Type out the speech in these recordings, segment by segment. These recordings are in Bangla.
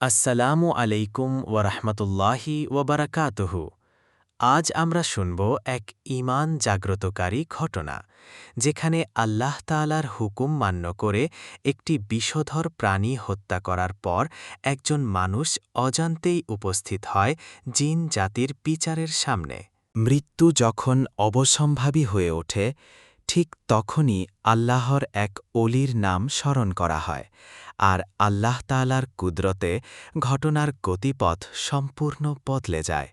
আসসালামু আলাইকুম ওয়ারাহমাতুল্লাহি ওয়াবারাকাতুহু। আজ আমরা শুনব এক ঈমান জাগ্রতকারী ঘটনা, যেখানে আল্লাহ তাআলার হুকুম মান্য করে একটি বিষধর প্রাণী হত্যা করার পর একজন মানুষ অজান্তেই উপস্থিত হয় জিন জাতির বিচারের সামনে। মৃত্যু যখন অবসম্ভাবী হয়ে ওঠে, ঠিক তখনই আল্লাহর এক অলির নাম স্মরণ করা হয়, আর আল্লাহ তাআলার কুদরতে ঘটনার গতিপথ সম্পূর্ণ বদলে যায়।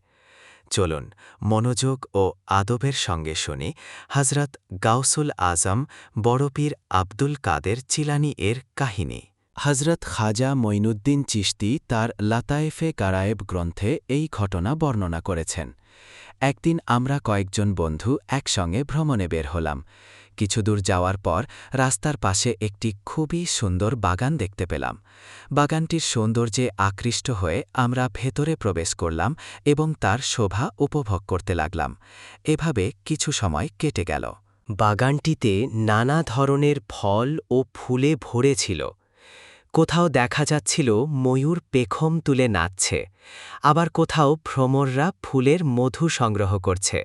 চলুন মনোযোগ ও আদবের সঙ্গে শুনি হজরত গাউসুল আজম বড়পীর আব্দুল কাদের চিলানী এর কাহিনী। হজরত খাজা মঈনুদ্দিন চিশতি তার লাতায়েফে গারায়েব গ্রন্থে এই ঘটনা বর্ণনা করেছেন। একদিন আমরা কয়েকজন বন্ধু একসঙ্গে ভ্রমণে বের হলাম। কিছুদূর যাওয়ার পর রাস্তার পাশে একটি খুবই সুন্দর বাগান দেখতে পেলাম। বাগানটির সৌন্দর্যে আকৃষ্ট হয়ে আমরা ভেতরে প্রবেশ করলাম এবং তার শোভা উপভোগ করতে লাগলাম। এভাবে কিছু সময় কেটে গেল। বাগানটিতে নানা ধরনের ফল ও ফুলে ভরে ছিল। কোথাও দেখা যাচ্ছিল ময়ূর পেখম তুলে নাচছে, আবার কোথাও ভ্রমররা ফুলের মধু সংগ্রহ করছে।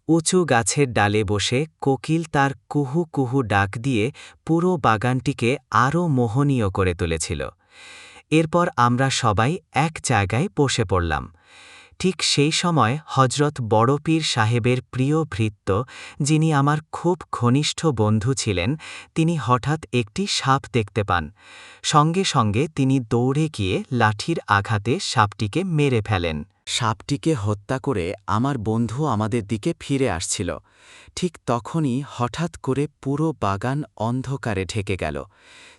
উঁচু গাছের ডালে বসে কোকিল তার কুহু কুহু ডাক দিয়ে পুরো বাগানটিকে আরও মোহনীয় করে তুলেছিল। এরপর আমরা সবাই এক জায়গায় বসে পড়লাম। ঠিক সেই সময় হজরত বড়পীর সাহেবের প্রিয় ভৃত্য, যিনি আমার খুব ঘনিষ্ঠ বন্ধু ছিলেন, তিনি হঠাৎ একটি সাপ দেখতে পান। সঙ্গে সঙ্গে তিনি দৌড়ে গিয়ে লাঠির আঘাতে সাপটিকে মেরে ফেলেন। সাপটিকে হত্যা করে আমার বন্ধু আমাদের দিকে ফিরে আসছিল। ঠিক তখনই হঠাৎ করে পুরো বাগান অন্ধকারে ঢেকে গেল।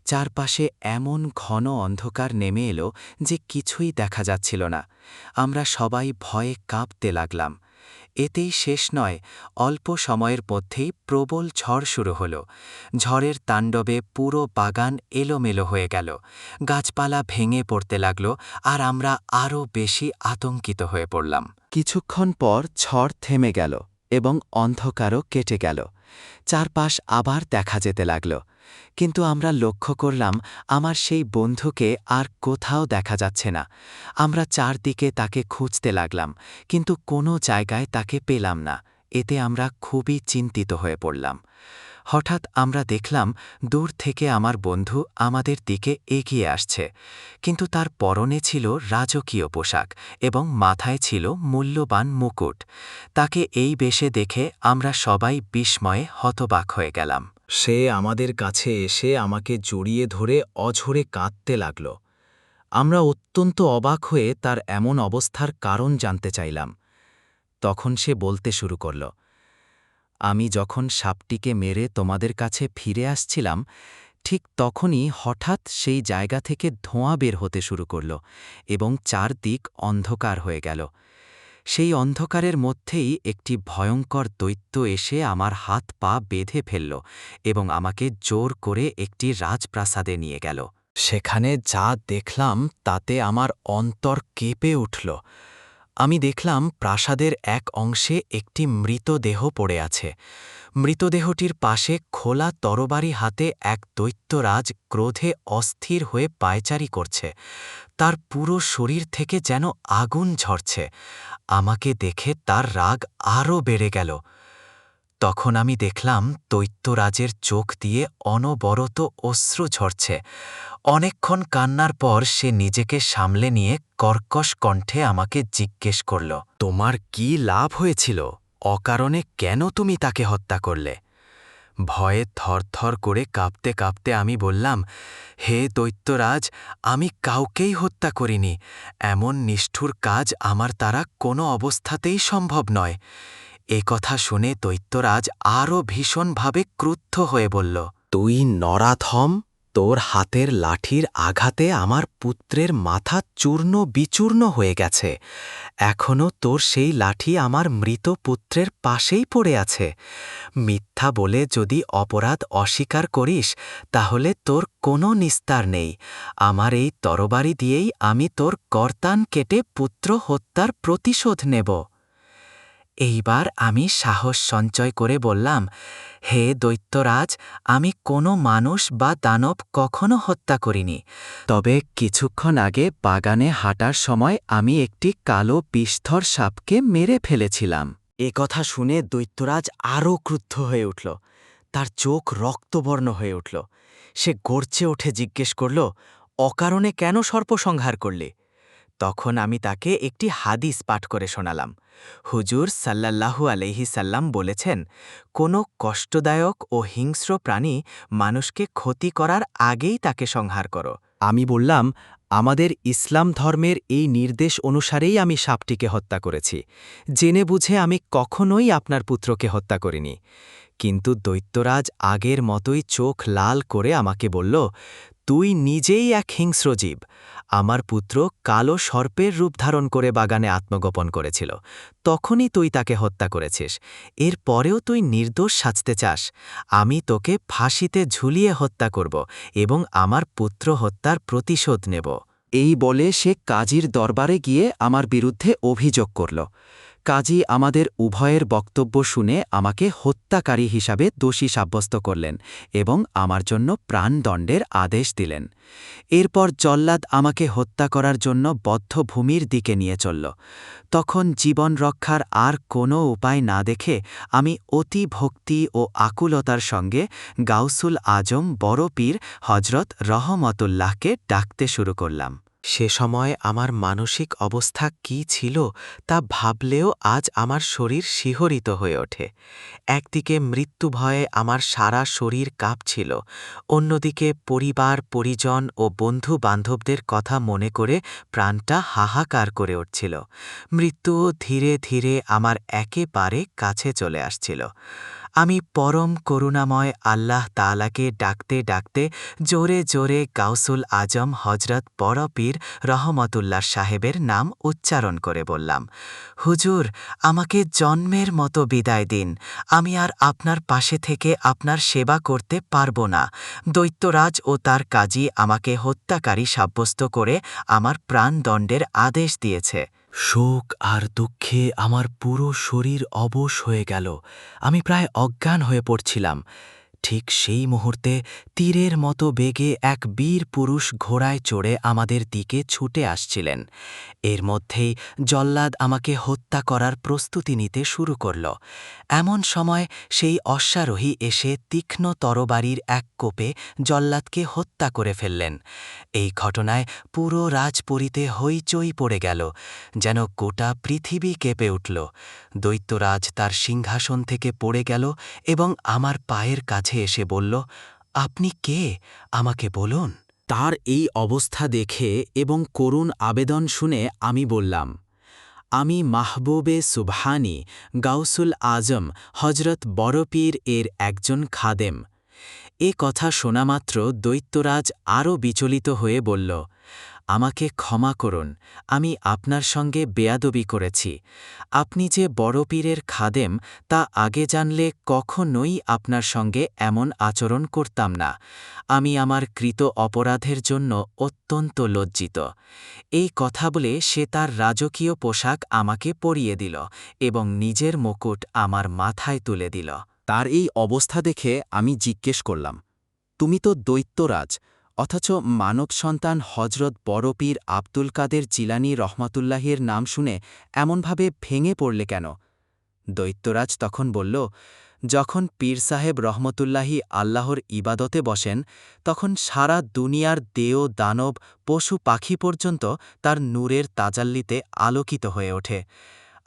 চারপাশে এমন ঘন অন্ধকার নেমে এলো যে কিছুই দেখা যাচ্ছিল না। আমরা সবাই ভয়ে কাঁপতে লাগলাম। এতেই শেষ নয়, অল্প সময়ের মধ্যেই প্রবল ঝড় শুরু হল। ঝড়ের তাণ্ডবে পুরো বাগান এলোমেলো হয়ে গেল। গাছপালা ভেঙে পড়তে লাগল, আর আমরা আরও বেশি আতঙ্কিত হয়ে পড়লাম। কিছুক্ষণ পর ঝড় থেমে গেল এবং অন্ধকারও কেটে গেল। চারপাশ আবার দেখা যেতে লাগল, কিন্তু আমরা লক্ষ্য করলাম আমার সেই বন্ধুকে আর কোথাও দেখা যাচ্ছে না। আমরা চারদিকে তাকে খুঁজতে লাগলাম, কিন্তু কোনো জায়গায় তাকে পেলাম না। এতে আমরা খুবই চিন্তিত হয়ে পড়লাম। হঠাৎ আমরা দেখলাম দূর থেকে আমার বন্ধু আমাদের দিকে এগিয়ে আসছে, কিন্তু তার পরনে ছিল রাজকীয় পোশাক এবং মাথায় ছিল মূল্যবান মুকুট। তাকে এই বেশে দেখে আমরা সবাই বিস্ময়ে হতবাক হয়ে গেলাম। সে আমাদের কাছে এসে আমাকে জড়িয়ে ধরে অঝরে কাঁদতে লাগল। আমরা অত্যন্ত অবাক হয়ে তার এমন অবস্থার কারণ জানতে চাইলাম। তখন সে বলতে শুরু করল, আমি যখন সাপটিকে মেরে তোমাদের কাছে ফিরে আসছিলাম, ঠিক তখনই হঠাৎ সেই জায়গা থেকে ধোঁয়া বের হতে শুরু করল এবং চারদিক অন্ধকার হয়ে গেল। সেই অন্ধকারের মধ্যেই একটি ভয়ঙ্কর দৈত্য এসে আমার হাত পা বেঁধে ফেলল এবং আমাকে জোর করে একটি রাজপ্রাসাদে নিয়ে গেল। সেখানে যা দেখলাম তাতে আমার অন্তর কেঁপে উঠল। আমি দেখলাম প্রাসাদের এক অংশে একটি মৃতদেহ পড়ে আছে। মৃতদেহটির পাশে খোলা তরবারি হাতে এক দৈত্যরাজ ক্রোধে অস্থির হয়ে পায়চারি করছে। তার পুরো শরীর থেকে যেন আগুন ঝরছে। আমাকে দেখে তার রাগ আরও বেড়ে গেল। তখন আমি দেখলাম দৈত্যরাজের চোখ দিয়ে অনবরত অশ্রু ঝরছে। অনেকক্ষণ কান্নার পর সে নিজেকে সামলে নিয়ে কর্কশ কণ্ঠে আমাকে জিজ্ঞেস করল, তোমার কি লাভ হয়েছিল? অকারণে কেন তুমি তাকে হত্যা করলে? ভয়ে থরথর করে কাঁপতে কাঁপতে আমি বললাম, হে দৈত্যরাজ, আমি কাউকেই হত্যা করিনি। এমন নিষ্ঠুর কাজ আমার দ্বারা কোনো অবস্থাতেই সম্ভব নয়। এ কথা শুনে দৈত্যরাজ আরও ভীষণভাবে ক্রুদ্ধ হয়ে বলল, তুই নরাধম! তোর হাতের লাঠির আঘাতে আমার পুত্রের মাথা চূর্ণ বিচূর্ণ হয়ে গেছে। এখনও তোর সেই লাঠি আমার মৃত পুত্রের পাশেই পড়ে আছে। মিথ্যা বলে যদি অপরাধ অস্বীকার করিস, তাহলে তোর কোনো নিস্তার নেই। আমার এই তরবারি দিয়েই আমি তোর গর্দান কেটে পুত্র হত্যার প্রতিশোধ নেব। এইবার আমি সাহস সঞ্চয় করে বললাম, হে দৈত্যরাজ, আমি কোনো মানুষ বা দানব কখনো হত্যা করিনি। তবে কিছুক্ষণ আগে বাগানে হাঁটার সময় আমি একটি কালো বিষধর সাপকে মেরে ফেলেছিলাম। এ কথা শুনে দৈত্যরাজ আরও ক্রুদ্ধ হয়ে উঠল। তার চোখ রক্তবর্ণ হয়ে উঠল। সে গর্জে উঠে জিজ্ঞেস করল, অকারণে কেন সর্পসংহার করলে? তখন আমি তাকে একটি হাদিস পাঠ করে শোনালাম। হুজুর সাল্লাল্লাহু আলাইহি সাল্লাম বলেছেন, কোনো কষ্টদায়ক ও হিংস্র প্রাণী মানুষকে ক্ষতি করার আগেই তাকে সংহার করো। আমি বললাম, আমাদের ইসলাম ধর্মের এই নির্দেশ অনুসারেই আমি সাপটিকে হত্যা করেছি। জেনে বুঝে আমি কখনোই আপনার পুত্রকে হত্যা করিনি। কিন্তু দৈত্যরাজ আগের মতোই চোখ লাল করে আমাকে বলল, তুই নিজেই এক হিংস্র জীব। আমার পুত্র কালো সর্পের রূপ ধারণ করে বাগানে আত্মগোপন করেছিল, তখনই তুই তাকে হত্যা করেছিস। এর পরেও তুই নির্দোষ সাজতে চাস। আমি তোকে ফাঁসিতে ঝুলিয়ে হত্যা করব এবং আমার পুত্র হত্যার প্রতিশোধ নেব। এই বলে সে কাজীর দরবারে গিয়ে আমার বিরুদ্ধে অভিযোগ করল। কাজী আমাদের উভয়ের বক্তব্য শুনে আমাকে হত্যাকারী হিসাবে দোষী সাব্যস্ত করলেন এবং আমার জন্য প্রাণদণ্ডের আদেশ দিলেন। এরপর জল্লাদ আমাকে হত্যা করার জন্য বদ্ধভূমির দিকে নিয়ে চলল। তখন জীবন রক্ষার আর কোনো উপায় না দেখে আমি অতি ভক্তি ও আকুলতার সঙ্গে গাউসুল আজম বড় পীর হজরত রহমতুল্লাহকে ডাকতে শুরু করলাম। সে সময় আমার মানসিক অবস্থা কী ছিল তা ভাবলেও আজ আমার শরীর শিহরিত হয়ে ওঠে। একদিকে মৃত্যু ভয়ে আমার সারা শরীর কাঁপছিল, অন্যদিকে পরিবার পরিজন ও বন্ধু বান্ধবদের কথা মনে করে প্রাণটা হাহাকার করে উঠছিল। মৃত্যুও ধীরে ধীরে আমার একেবারে কাছে চলে আসছিল। আমি পরম করুণাময় আল্লাহ তাআলাকে ডাকতে ডাকতে জোরে জোরে গাউসুল আজম হজরত বড় পীর রহমতুল্লাহ সাহেবের নাম উচ্চারণ করে বললাম, হুজুর, আমাকে জন্মের মতো বিদায় দিন। আমি আর আপনার পাশে থেকে আপনার সেবা করতে পারব না। দৈত্যরাজ ও তার কাজী আমাকে হত্যাকারী সাব্যস্ত করে আমার প্রাণদণ্ডের আদেশ দিয়েছে। শোক আর দুঃখে আমার পুরো শরীর অবশ হয়ে গেল। আমি প্রায় অজ্ঞান হয়ে পড়ছিলাম। ঠিক সেই মুহূর্তে তীরের মতো বেগে এক বীর পুরুষ ঘোড়ায় চড়ে আমাদের দিকে ছুটে আসছিলেন। এর মধ্যেই জল্লাদ আমাকে হত্যা করার প্রস্তুতি নিতে শুরু করল। এমন সময় সেই অশ্বারোহী এসে তীক্ষ্ণ তরবারির এক কোপে জল্লাদকে হত্যা করে ফেললেন। এই ঘটনায় পুরো রাজপুরীতে হইচই পড়ে গেল, যেন গোটা পৃথিবী কেঁপে উঠল। দৈত্যরাজ তার সিংহাসন থেকে পড়ে গেল এবং আমার পায়ের কাছে এসে বলল, আপনি কে, আমাকে বলুন। তার এই অবস্থা দেখে এবং করুণ আবেদন শুনে আমি বললাম, আমি মাহবুবে সুবহানি গাউসুল আজম হজরত বড় পীর এর একজন খাদেম। এ কথা শোনামাত্র দৈত্যরাজ আরও বিচলিত হয়ে বলল, আমাকে ক্ষমা করুন, আমি আপনার সঙ্গে বেয়াদবি করেছি। আপনি যে বড় পীরের খাদেম তা আগে জানলে কখনোই আপনার সঙ্গে এমন আচরণ করতাম না। আমি আমার কৃত অপরাধের জন্য অত্যন্ত লজ্জিত। এই কথা বলে সে তার রাজকীয় পোশাক আমাকে পরিয়ে দিল এবং নিজের মুকুট আমার মাথায় তুলে দিল। তার এই অবস্থা দেখে আমি জিজ্ঞেস করলাম, তুমি তো দৈত্যরাজ, অথচ মানব সন্তান হজরত বড় পীর আব্দুল কাদের জিলানী রহমাতুল্লাহির নাম শুনে এমনভাবে ভেঙে পড়লে কেন? দৈত্যরাজ তখন বলল, যখন পীর সাহেব রহমতুল্লাহি আল্লাহর ইবাদতে বসেন তখন সারা দুনিয়ার দেও দানব পশু পাখি পর্যন্ত তার নূরের তাজাল্লিতে আলোকিত হয়ে ওঠে।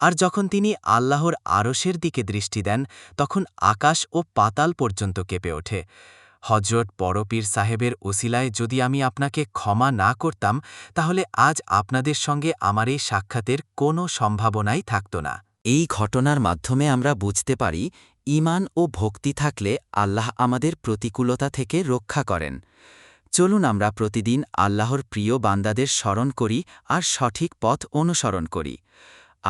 আর যখন তিনি আল্লাহর আরশের দিকে দৃষ্টি দেন তখন আকাশ ও পাতাল পর্যন্ত কেঁপে ওঠে। হজরত বড় পীর সাহেবের ওসিলায় যদি আমি আপনাকে ক্ষমা না করতাম তাহলে আজ আপনাদের সঙ্গে আমার এই সাক্ষাতের কোনো সম্ভাবনাই থাকত না। এই ঘটনার মাধ্যমে আমরা বুঝতে পারি, ঈমান ও ভক্তি থাকলে আল্লাহ আমাদের প্রতিকূলতা থেকে রক্ষা করেন। চলুন আমরা প্রতিদিন আল্লাহর প্রিয় বান্দাদের স্মরণ করি আর সঠিক পথ অনুসরণ করি।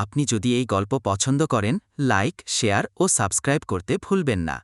আপনি যদি এই গল্প পছন্দ করেন, লাইক, শেয়ার ও সাবস্ক্রাইব করতে ভুলবেন না।